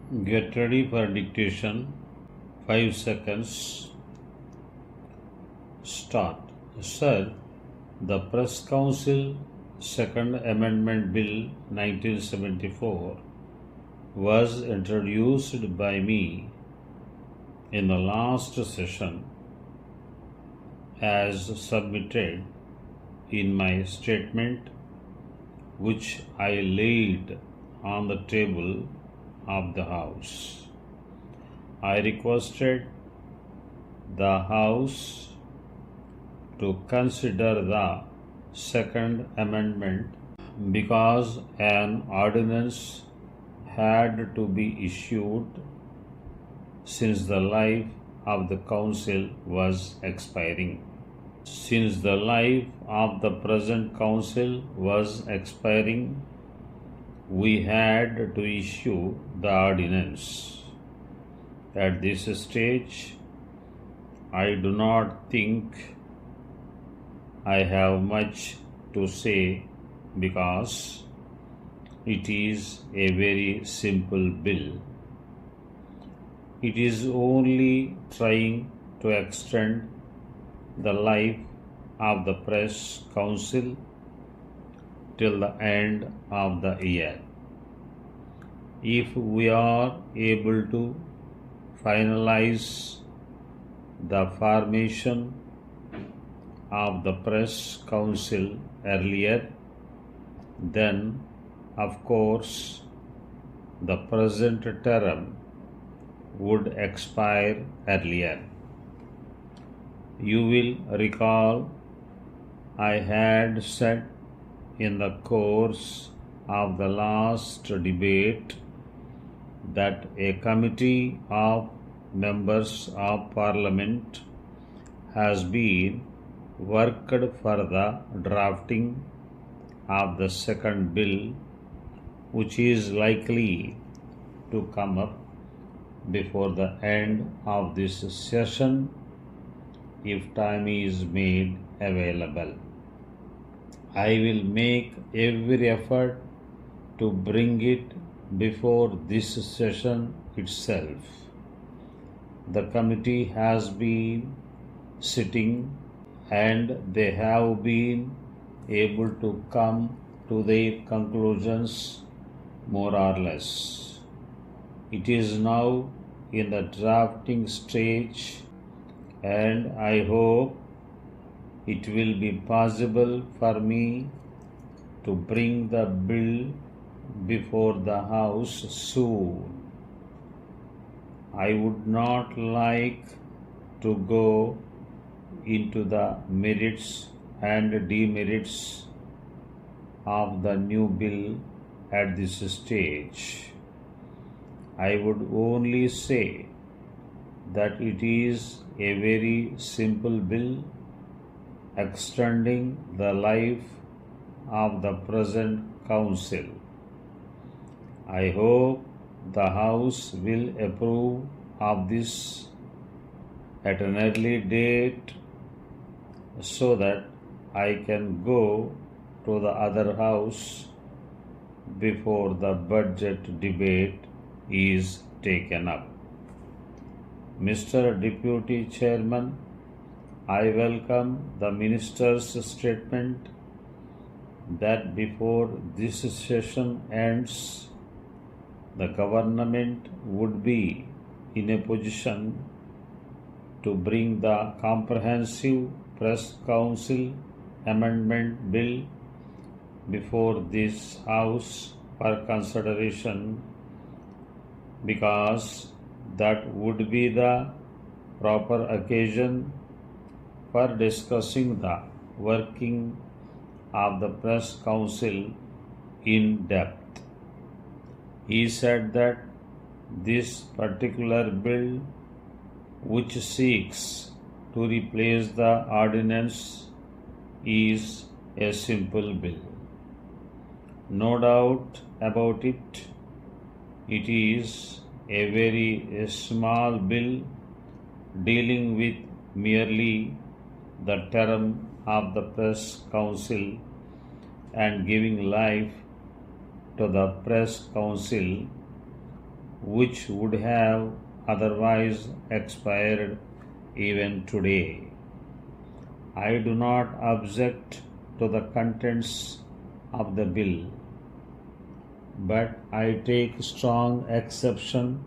Get ready for dictation. 5 seconds. Start. Sir, the Press Council Second Amendment Bill 1974 was introduced by me in the last session as submitted in my statement, which I laid on the table of the House. I requested the House to consider the Second Amendment because an ordinance had to be issued since the life of the Council was expiring. Since the life of the present Council was expiring, we had to issue the ordinance. At this stage, I do not think I have much to say because it is a very simple bill. It is only trying to extend the life of the Press Council till the end of the year. If we are able to finalize the formation of the Press Council earlier, then of course the present term would expire earlier. You will recall I had said in the course of the last debate that a committee of members of Parliament has been worked for the drafting of the second bill, which is likely to come up before the end of this session if time is made available. I will make every effort to bring it before this session itself. The committee has been sitting and they have been able to come to their conclusions more or less. It is now in the drafting stage, and I hope it will be possible for me to bring the bill before the House soon. I would not like to go into the merits and demerits of the new bill at this stage. I would only say that it is a very simple bill extending the life of the present Council. I hope the House will approve of this at an early date so that I can go to the other House before the budget debate is taken up. Mr. Deputy Chairman, I welcome the Minister's statement that before this session ends, the government would be in a position to bring the comprehensive Press Council Amendment Bill before this House for consideration, because that would be the proper occasion for discussing the working of the Press Council in depth. He said that this particular bill, which seeks to replace the ordinance, is a simple bill. No doubt about it, it is a very small bill dealing with merely the term of the Press Council and giving life to the Press Council which would have otherwise expired even today. I do not object to the contents of the bill, but I take strong exception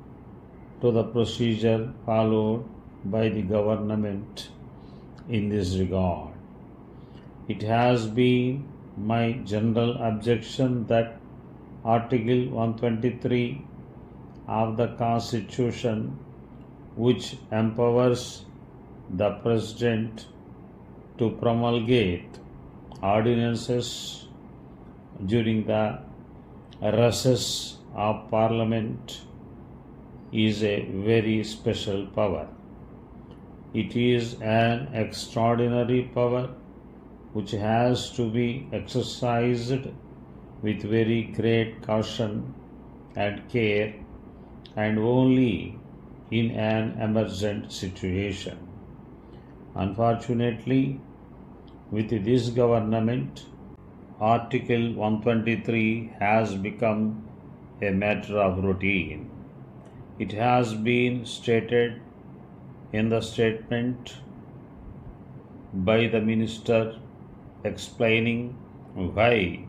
to the procedure followed by the government in this regard. It has been my general objection that Article 123 of the Constitution, which empowers the President to promulgate ordinances during the recess of Parliament, is a very special power. It is an extraordinary power which has to be exercised with very great caution and care, and only in an emergent situation. Unfortunately, with this government, Article 123 has become a matter of routine. It has been stated in the statement by the Minister explaining why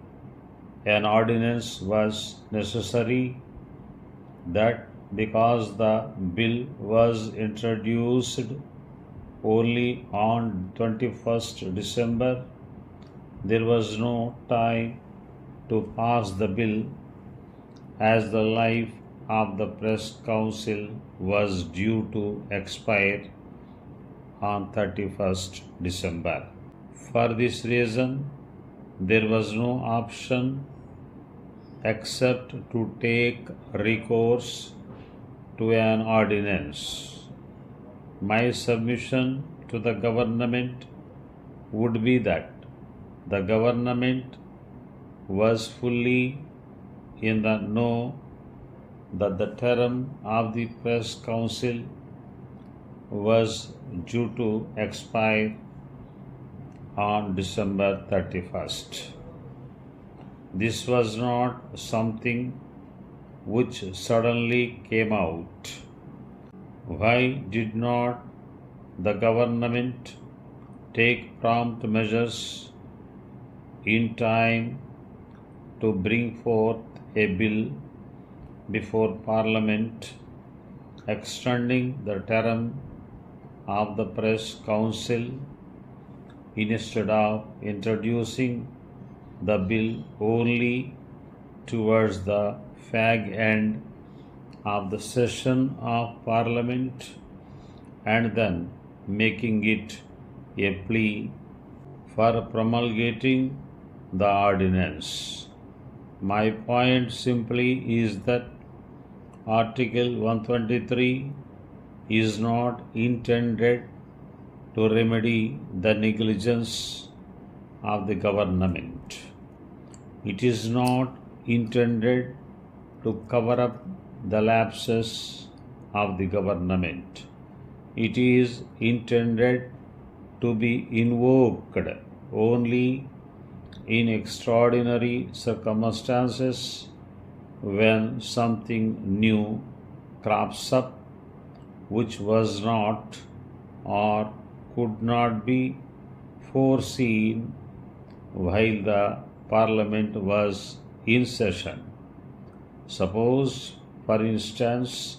an ordinance was necessary, that because the bill was introduced only on 21st December, there was no time to pass the bill, as the life of the Press Council was due to expire on 31st December. For this reason, there was no option except to take recourse to an ordinance. My submission to the government would be that the government was fully in the know that the term of the Press Council was due to expire on December 31st. This was not something which suddenly came out. Why did not the government take prompt measures in time to bring forth a bill before Parliament extending the term of the Press Council, instead of introducing the bill only towards the fag end of the session of Parliament and then making it a plea for promulgating the ordinance? My point simply is that Article 123 is not intended to remedy the negligence of the government. It is not intended to cover up the lapses of the government. It is intended to be invoked only in extraordinary circumstances, when something new crops up which was not or could not be foreseen while the Parliament was in session. Suppose, for instance,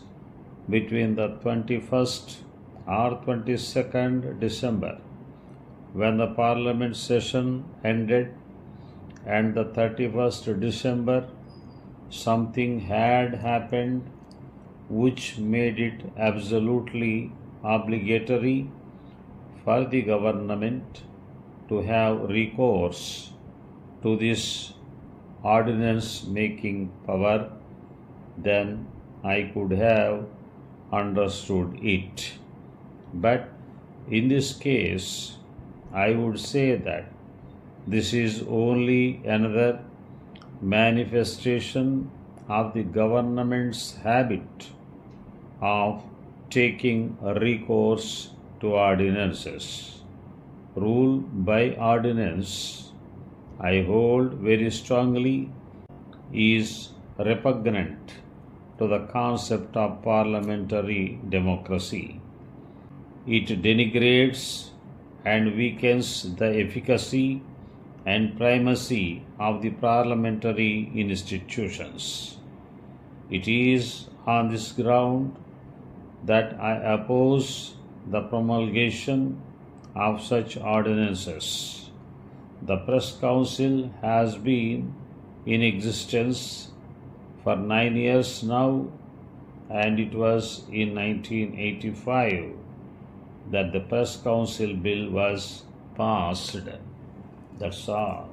between the 21st or 22nd December, when the Parliament session ended, and the 31st December, something had happened which made it absolutely obligatory for the government to have recourse to this ordinance making power, then I could have understood it. But in this case, I would say that this is only another manifestation of the government's habit of taking recourse to ordinances. Rule by ordinance, I hold very strongly, is repugnant to the concept of parliamentary democracy. It denigrates and weakens the efficacy and primacy of the parliamentary institutions. It is on this ground that I oppose the promulgation of such ordinances. The Press Council has been in existence for 9 years now, and it was in 1985 that the Press Council Bill was passed. That's all.